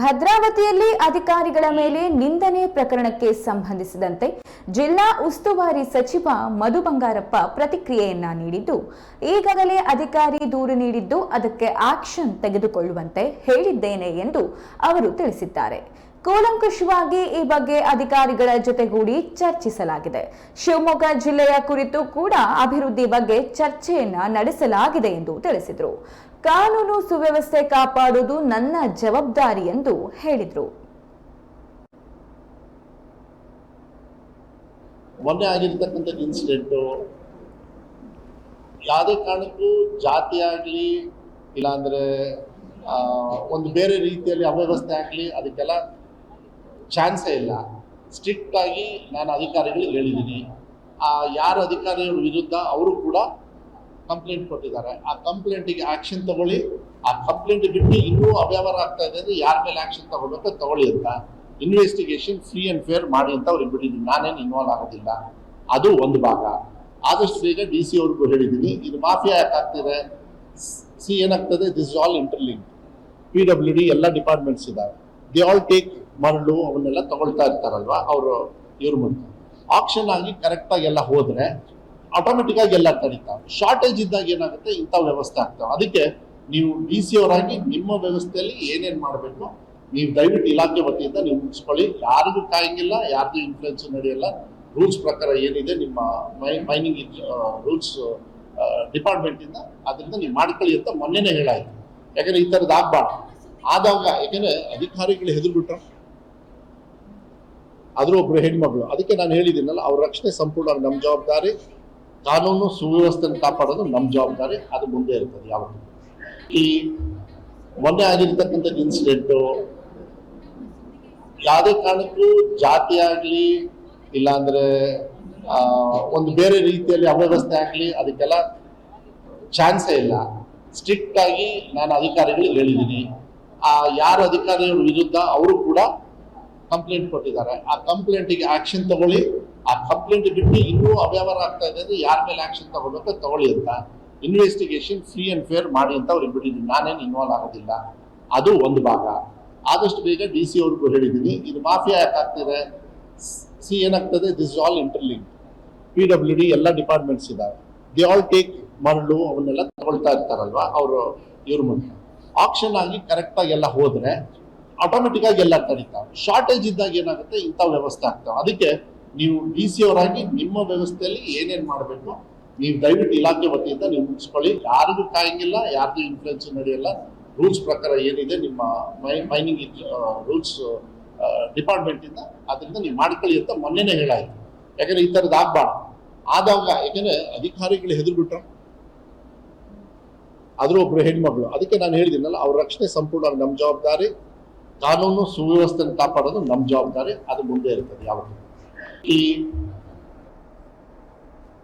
ಭದ್ರಾವತಿಯಲ್ಲಿ ಅಧಿಕಾರಿಗಳ ಮೇಲೆ ನಿಂದನೆ ಪ್ರಕರಣಕ್ಕೆ ಸಂಬಂಧಿಸಿದಂತೆ ಜಿಲ್ಲಾ ಉಸ್ತುವಾರಿ ಸಚಿವ ಮಧು ಬಂಗಾರಪ್ಪ ಪ್ರತಿಕ್ರಿಯೆಯನ್ನ ನೀಡಿದ್ದು, ಈಗಾಗಲೇ ಅಧಿಕಾರಿ ದೂರು ನೀಡಿದ್ದು ಅದಕ್ಕೆ ಆಕ್ಷನ್ ತೆಗೆದುಕೊಳ್ಳುವಂತೆ ಹೇಳಿದ್ದೇನೆ ಎಂದು ಅವರು ತಿಳಿಸಿದ್ದಾರೆ. ಕೂಲಂಕುಷವಾಗಿ ಈ ಬಗ್ಗೆ ಅಧಿಕಾರಿಗಳ ಜೊತೆಗೂಡಿ ಚರ್ಚಿಸಲಾಗಿದೆ. ಶಿವಮೊಗ್ಗ ಜಿಲ್ಲೆಯ ಕುರಿತು ಕೂಡ ಅಭಿವೃದ್ಧಿ ಬಗ್ಗೆ ಚರ್ಚೆಯನ್ನ ನಡೆಸಲಾಗಿದೆ ಎಂದು ತಿಳಿಸಿದರು. ಕಾನೂನು ಸುವ್ಯವಸ್ಥೆ ಕಾಪಾಡುವುದು ನನ್ನ ಜವಾಬ್ದಾರಿ ಎಂದು ಹೇಳಿದರು. ಮೊನ್ನೆ ಆಗಿರ್ತಕ್ಕಂಥ ಇನ್ಸಿಡೆಂಟು ಯಾವುದೇ ಕಾರಣಕ್ಕೂ ಜಾತಿ ಆಗಲಿ ಇಲ್ಲಾಂದರೆ ಒಂದು ಬೇರೆ ರೀತಿಯಲ್ಲಿ ಅವ್ಯವಸ್ಥೆ ಆಗಲಿ ಅದಕ್ಕೆಲ್ಲ ಚಾನ್ಸೇ ಇಲ್ಲ. ಸ್ಟ್ರಿಕ್ಟ್ ಆಗಿ ನಾನು ಅಧಿಕಾರಿಗಳಿಗೆ ಹೇಳಿದ್ದೀನಿ. ಯಾರು ಅಧಿಕಾರಿಗಳ ವಿರುದ್ಧ ಅವರು ಕೂಡ ಕಂಪ್ಲೇಂಟ್ ಕೊಟ್ಟಿದ್ದಾರೆ. ಆ ಕಂಪ್ಲೇಂಟಿಗೆ ಆಕ್ಷನ್ ತಗೊಳ್ಳಿ. ಆ ಕಂಪ್ಲೇಂಟ್ ಬಿಟ್ಟು ಇನ್ನೂ ಅವ್ಯವಹಾರ ಆಗ್ತಾ ಇದೆ ಅಂದರೆ ಯಾರ ಮೇಲೆ ಆಕ್ಷನ್ ತಗೊಳ್ಬೇಕು ತಗೊಳ್ಳಿ ಅಂತ ಇನ್ವೆಸ್ಟಿಗೇಷನ್ ಫ್ರೀ ಆ್ಯಂಡ್ ಫೇರ್ ಮಾಡಿ ಅಂತ ಅವ್ರಿಗೆ ಬಿಟ್ಟಿದ್ದೀನಿ. ನಾನೇನು ಇನ್ವಾಲ್ವ್ ಆಗೋದಿಲ್ಲ. ಅದು ಒಂದು ಭಾಗ. ಆದಷ್ಟು ಬೇಗ DC ಅವ್ರಿಗೂ ಹೇಳಿದ್ದೀನಿ. ಇದು ಮಾಫಿಯಾ ಯಾಕೆ ಆಗ್ತಿದೆ, ಏನಾಗ್ತದೆ, this is all interlink. PWD ಎಲ್ಲ ಡಿಪಾರ್ಟ್ಮೆಂಟ್ಸ್ ಇದ್ದಾವೆ. ದೇ ಆಲ್ ಟೇಕ್ ಮರಳು ಅವನ್ನೆಲ್ಲ ತಗೊಳ್ತಾ ಇರ್ತಾರಲ್ವಾ ಅವರು. ಇವ್ರ ಮೂಲಕ ಆಕ್ಷನ್ ಆಗಿ ಕರೆಕ್ಟಾಗಿ ಎಲ್ಲ ಹೋದರೆ ಆಟೋಮೆಟಿಕ್ ಆಗಿ ಎಲ್ಲ ಕರೀತಾವೆ. ಶಾರ್ಟೇಜ್ ಇದ್ದಾಗ ಏನಾಗುತ್ತೆ, ಇಂಥ ವ್ಯವಸ್ಥೆ ಆಗ್ತಾವೆ. ಅದಕ್ಕೆ ನೀವು DC ಅವರಾಗಿ ನಿಮ್ಮ ವ್ಯವಸ್ಥೆಯಲ್ಲಿ ಏನೇನು ಮಾಡಬೇಕು ನೀವು ದಯವಿಟ್ಟು ಇಲಾಖೆ ವತಿಯಿಂದ ನೀವು ಮುಗಿಸ್ಕೊಳ್ಳಿ. ಯಾರಿಗೂ ಕಾಯಂಗಿಲ್ಲ, ಯಾರಿಗೂ ಇನ್ಫ್ಲುಯೆನ್ಸ್ ನಡೆಯಲ್ಲ. ರೂಲ್ಸ್ ಪ್ರಕಾರ ಏನಿದೆ ನಿಮ್ಮ ಮೈನಿಂಗ್ ರೂಲ್ಸ್ ಡಿಪಾರ್ಟ್ಮೆಂಟಿಂದ ಅದರಿಂದ ನೀವು ಮಾಡ್ಕೊಳ್ಳಿ ಅಂತ ಮೊನ್ನೆನೇ ಹೇಳಾಯ್ತು. ಯಾಕಂದರೆ ಈ ಥರದ್ದು ಆಗ್ಬಾರ್ದು. ಆದಾಗ ಯಾಕೆಂದರೆ ಅಧಿಕಾರಿಗಳು ಹೆದರ್ಬಿಟ್ರು. ಆದರೂ ಒಬ್ಬರು ಹೆಣ್ಮಗಳು. ಅದಕ್ಕೆ ನಾನು ಹೇಳಿದ್ದೀನಲ್ಲ, ಅವ್ರ ರಕ್ಷಣೆ ಸಂಪೂರ್ಣ ನಮ್ಮ ಜವಾಬ್ದಾರಿ. ಕಾನೂನು ಸುವ್ಯವಸ್ಥೆಯನ್ನು ಕಾಪಾಡೋದು ನಮ್ಮ ಜವಾಬ್ದಾರಿ. ಅದು ಮುಂದೆ ಇರ್ತದೆ ಯಾವತ್ತೂ. ಈ ಮೊನ್ನೆ ಆಗಿರ್ತಕ್ಕಂಥ ಇನ್ಸಿಡೆಂಟು ಯಾವುದೇ ಕಾರಣಕ್ಕೂ ಜಾತಿ ಆಗಲಿ ಇಲ್ಲಾಂದರೆ ಒಂದು ಬೇರೆ ರೀತಿಯಲ್ಲಿ ಅವ್ಯವಸ್ಥೆ ಆಗಲಿ ಅದಕ್ಕೆಲ್ಲ ಚಾನ್ಸೇ ಇಲ್ಲ. ಸ್ಟ್ರಿಕ್ಟ್ ಆಗಿ ನಾನು ಅಧಿಕಾರಿಗಳಿಗೆ ಹೇಳಿದ್ದೀನಿ. ಯಾರು ಅಧಿಕಾರಿಗಳ ವಿರುದ್ಧ ಅವರು ಕೂಡ ಕಂಪ್ಲೇಂಟ್ ಕೊಟ್ಟಿದ್ದಾರೆ. ಆ ಕಂಪ್ಲೇಂಟಿಗೆ ಆಕ್ಷನ್ ತಗೊಳ್ಳಿ. ಆ ಕಂಪ್ಲೇಂಟ್ ಬಿಟ್ಟು ಇನ್ನೂ ಅವ್ಯವಹಾರ ಆಗ್ತಾ ಇದೆ ಅಂದರೆ ಯಾರ ಮೇಲೆ ಆಕ್ಷನ್ ತಗೊಳ್ಬೇಕು ತಗೊಳ್ಳಿ ಅಂತ ಇನ್ವೆಸ್ಟಿಗೇಷನ್ ಫ್ರೀ ಆ್ಯಂಡ್ ಫೇರ್ ಮಾಡಿ ಅಂತ ಅವ್ರಿಗೆ ಬಿಟ್ಟಿದ್ದೀನಿ. ನಾನೇನು ಇನ್ವಾಲ್ವ್ ಆಗೋದಿಲ್ಲ. ಅದು ಒಂದು ಭಾಗ. ಆದಷ್ಟು ಬೇಗ DC ಅವ್ರಿಗೂ ಹೇಳಿದ್ದೀನಿ. ಇದು ಮಾಫಿಯಾ ಯಾಕೆ ಆಗ್ತಿದೆ, ಏನಾಗ್ತದೆ, this is all interlink. PWD ಎಲ್ಲ ಡಿಪಾರ್ಟ್ಮೆಂಟ್ಸ್ ಇದ್ದಾವೆ. ದೇ ಆಲ್ ಟೇಕ್ ಮರಳು ಅವನ್ನೆಲ್ಲ ತಗೊಳ್ತಾ ಇರ್ತಾರಲ್ವಾ ಅವರು. ಇವ್ರ ಮೂಲಕ ಆಕ್ಷನ್ ಆಗಿ ಕರೆಕ್ಟಾಗಿ ಎಲ್ಲ ಹೋದರೆ ಆಟೋಮೆಟಿಕ್ ಆಗಿ ಎಲ್ಲ ಕರೀತಾವೆ. ಶಾರ್ಟೇಜ್ ಇದ್ದಾಗ ಏನಾಗುತ್ತೆ, ಇಂಥ ವ್ಯವಸ್ಥೆ ಆಗ್ತಾವೆ. ಅದಕ್ಕೆ ನೀವು DC ಅವರಾಗಿ ನಿಮ್ಮ ವ್ಯವಸ್ಥೆಯಲ್ಲಿ ಏನೇನು ಮಾಡಬೇಕು ನೀವು ದಯವಿಟ್ಟು ಇಲಾಖೆ ವತಿಯಿಂದ ನೀವು ಮುಗಿಸ್ಕೊಳ್ಳಿ. ಯಾರಿಗೂ ಕಾಯಂಗಿಲ್ಲ, ಯಾರಿಗೂ ಇನ್ಫ್ಲುಯೆನ್ಸ್ ನಡೆಯಲ್ಲ. ರೂಲ್ಸ್ ಪ್ರಕಾರ ಏನಿದೆ ನಿಮ್ಮ ಮೈನಿಂಗ್ ರೂಲ್ಸ್ ಡಿಪಾರ್ಟ್ಮೆಂಟಿಂದ ಅದರಿಂದ ನೀವು ಮಾಡ್ಕೊಳ್ಳಿ ಅಂತ ಮೊನ್ನೆನೇ ಹೇಳಾಯ್ತು. ಯಾಕಂದರೆ ಈ ಥರದ್ದು ಆಗ್ಬಾರ್ದು. ಆದಾಗ ಯಾಕೆಂದರೆ ಅಧಿಕಾರಿಗಳು ಹೆದರ್ಬಿಟ್ರು. ಆದರೂ ಒಬ್ಬರು ಹೆಣ್ಮಗಳು. ಅದಕ್ಕೆ ನಾನು ಹೇಳಿದ್ದೀನಲ್ಲ, ಅವ್ರ ರಕ್ಷಣೆ ಸಂಪೂರ್ಣ ನಮ್ಮ ಜವಾಬ್ದಾರಿ. ಕಾನೂನು ಸುವ್ಯವಸ್ಥೆಯನ್ನು ಕಾಪಾಡೋದು ನಮ್ಮ ಜವಾಬ್ದಾರಿ. ಅದು ಮುಂದೆ ಇರ್ತದೆ ಯಾವತ್ತೂ. ಈ